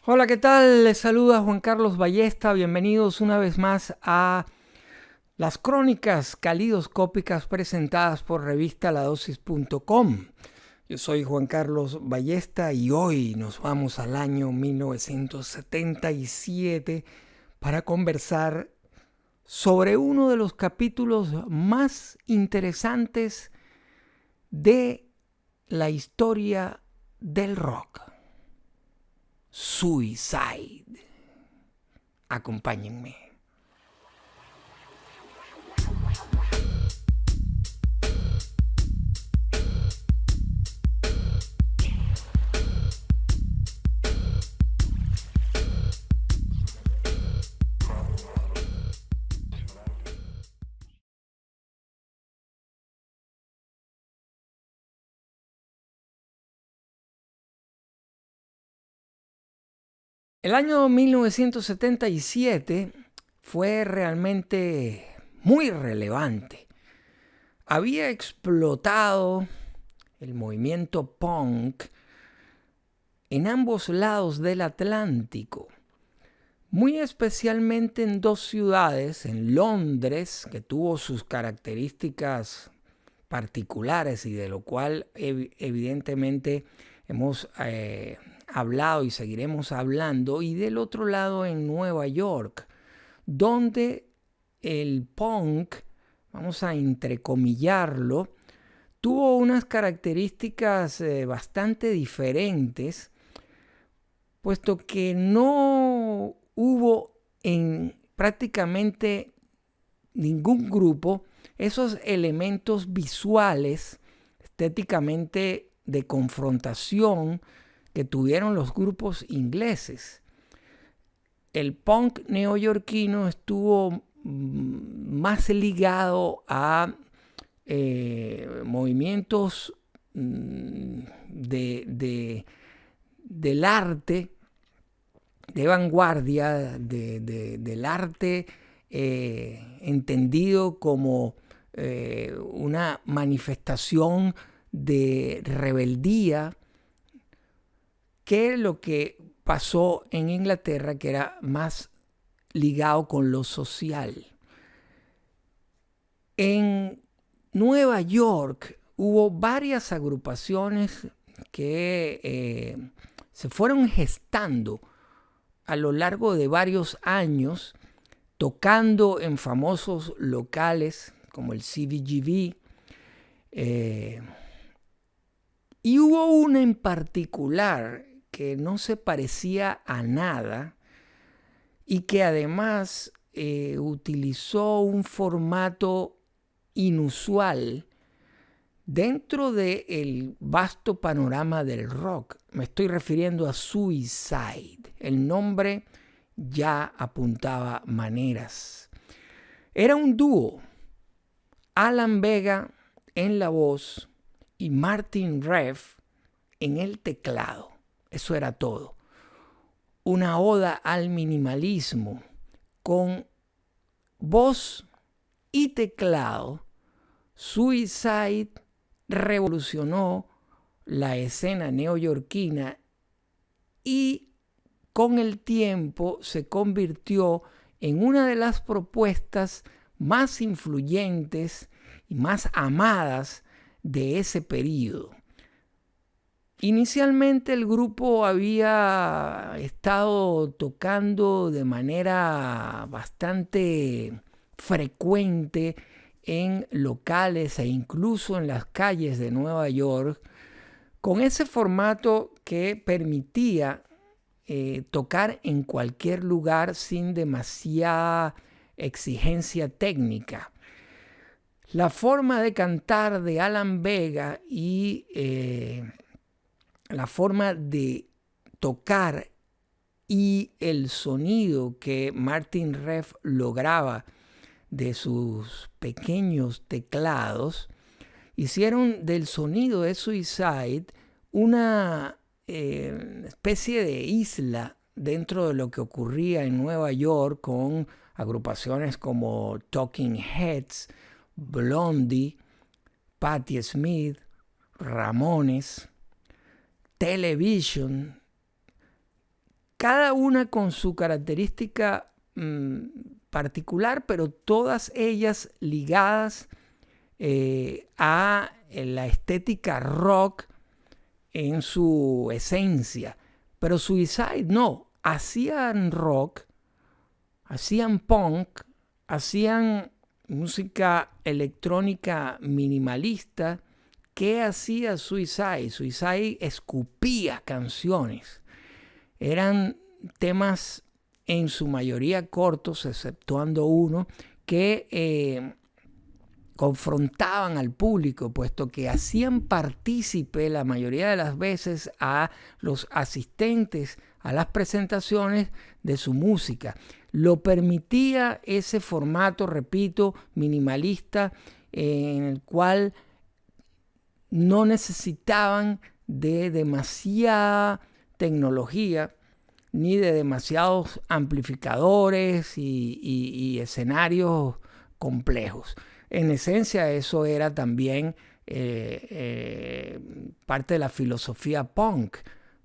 Hola, ¿qué tal? Les saluda Juan Carlos Ballesta. Bienvenidos una vez más a las crónicas calidoscópicas presentadas por revista ladosis.com. Yo soy Juan Carlos Ballesta y hoy nos vamos al año 1977 para conversar sobre uno de los capítulos más interesantes de la historia del rock. Suicide. Acompáñenme. El año 1977 fue realmente muy relevante. Había explotado el movimiento punk en ambos lados del Atlántico, muy especialmente en dos ciudades, en Londres, que tuvo sus características particulares y de lo cual evidentemente hemos hablado y seguiremos hablando, y del otro lado en Nueva York, donde el punk, vamos a entrecomillarlo, tuvo unas características bastante diferentes, puesto que no hubo en prácticamente ningún grupo esos elementos visuales, estéticamente de confrontación que tuvieron los grupos ingleses. El punk neoyorquino estuvo más ligado a movimientos del arte, de vanguardia, del arte entendido como una manifestación de rebeldía, que lo que pasó en Inglaterra, que era más ligado con lo social. En Nueva York hubo varias agrupaciones que se fueron gestando a lo largo de varios años, tocando en famosos locales como el CBGB. Y hubo una en particular que no se parecía a nada y que además utilizó un formato inusual dentro del vasto panorama del rock. Me estoy refiriendo a Suicide. El nombre ya apuntaba maneras. Era un dúo, Alan Vega en la voz y Martin Rev en el teclado. Eso era todo. Una oda al minimalismo con voz y teclado. Suicide revolucionó la escena neoyorquina y con el tiempo se convirtió en una de las propuestas más influyentes y más amadas de ese periodo. Inicialmente el grupo había estado tocando de manera bastante frecuente en locales e incluso en las calles de Nueva York, con ese formato que permitía tocar en cualquier lugar sin demasiada exigencia técnica. La forma de cantar de Alan Vega y la forma de tocar y el sonido que Martin Rev lograba de sus pequeños teclados hicieron del sonido de Suicide una especie de isla dentro de lo que ocurría en Nueva York con agrupaciones como Talking Heads, Blondie, Patti Smith, Ramones, Television, cada una con su característica particular, pero todas ellas ligadas a la estética rock en su esencia. Pero Suicide no, hacían rock, hacían punk, hacían música electrónica minimalista. ¿Qué hacía Suicide? Suicide escupía canciones. Eran temas en su mayoría cortos, exceptuando uno, que confrontaban al público, puesto que hacían partícipe la mayoría de las veces a los asistentes a las presentaciones de su música. Lo permitía ese formato, repito, minimalista, en el cual no necesitaban de demasiada tecnología ni de demasiados amplificadores y escenarios complejos. En esencia, eso era también parte de la filosofía punk.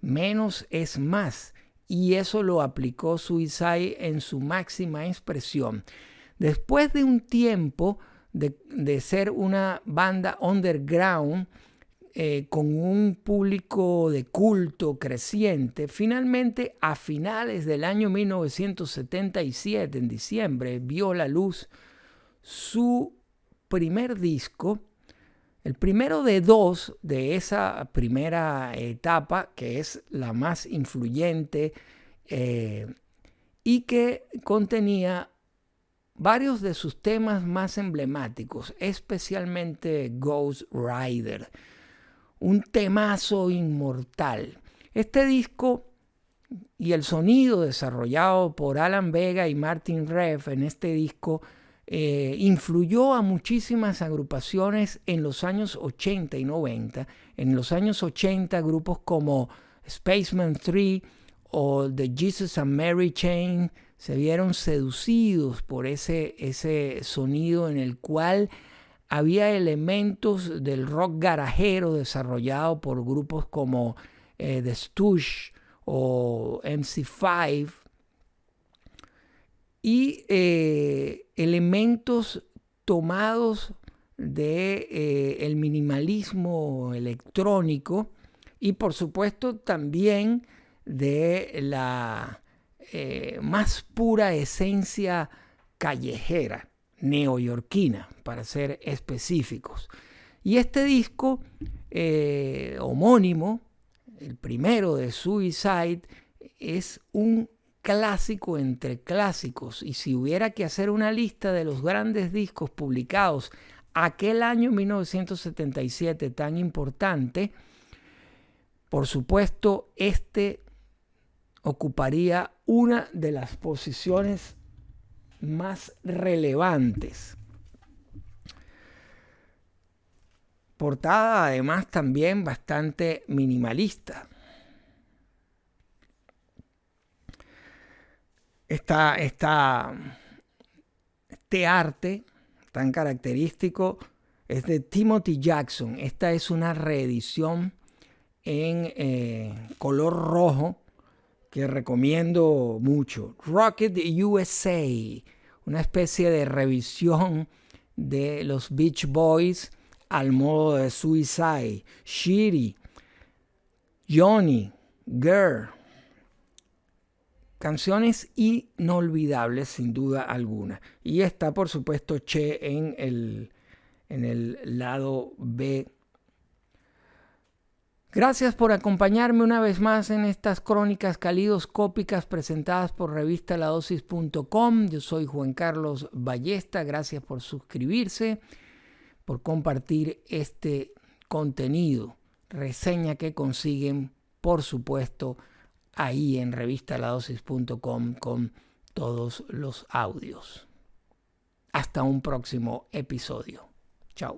Menos es más. Y eso lo aplicó Suicide en su máxima expresión. Después de un tiempo de ser una banda underground, con un público de culto creciente, finalmente a finales del año 1977, en diciembre, vio la luz su primer disco, el primero de dos de esa primera etapa, que es la más influyente y que contenía varios de sus temas más emblemáticos, especialmente Ghost Rider, un temazo inmortal. Este disco y el sonido desarrollado por Alan Vega y Martin Rev en este disco influyó a muchísimas agrupaciones en los años 80 y 90. En los años 80, grupos como Spaceman 3 o The Jesus and Mary Chain se vieron seducidos por ese sonido en el cual había elementos del rock garajero desarrollado por grupos como The Stooges o MC5 y elementos tomados del minimalismo electrónico y por supuesto también de la más pura esencia callejera, neoyorquina, para ser específicos. Y este disco homónimo, el primero de Suicide, es un clásico entre clásicos. Y si hubiera que hacer una lista de los grandes discos publicados aquel año 1977 tan importante, por supuesto, este ocuparía una de las posiciones más relevantes. Portada además también bastante minimalista. Este arte tan característico es de Timothy Jackson. Esta es una reedición en color rojo que recomiendo mucho. Rocket USA, una especie de revisión de los Beach Boys al modo de Suicide. Shiri, Johnny, Girl. Canciones inolvidables sin duda alguna. Y está por supuesto Che en el lado B. Gracias por acompañarme una vez más en estas crónicas calidoscópicas presentadas por revistaladosis.com. Yo soy Juan Carlos Ballesta. Gracias por suscribirse, por compartir este contenido. Reseña que consiguen, por supuesto, ahí en revistaladosis.com con todos los audios. Hasta un próximo episodio. Chao.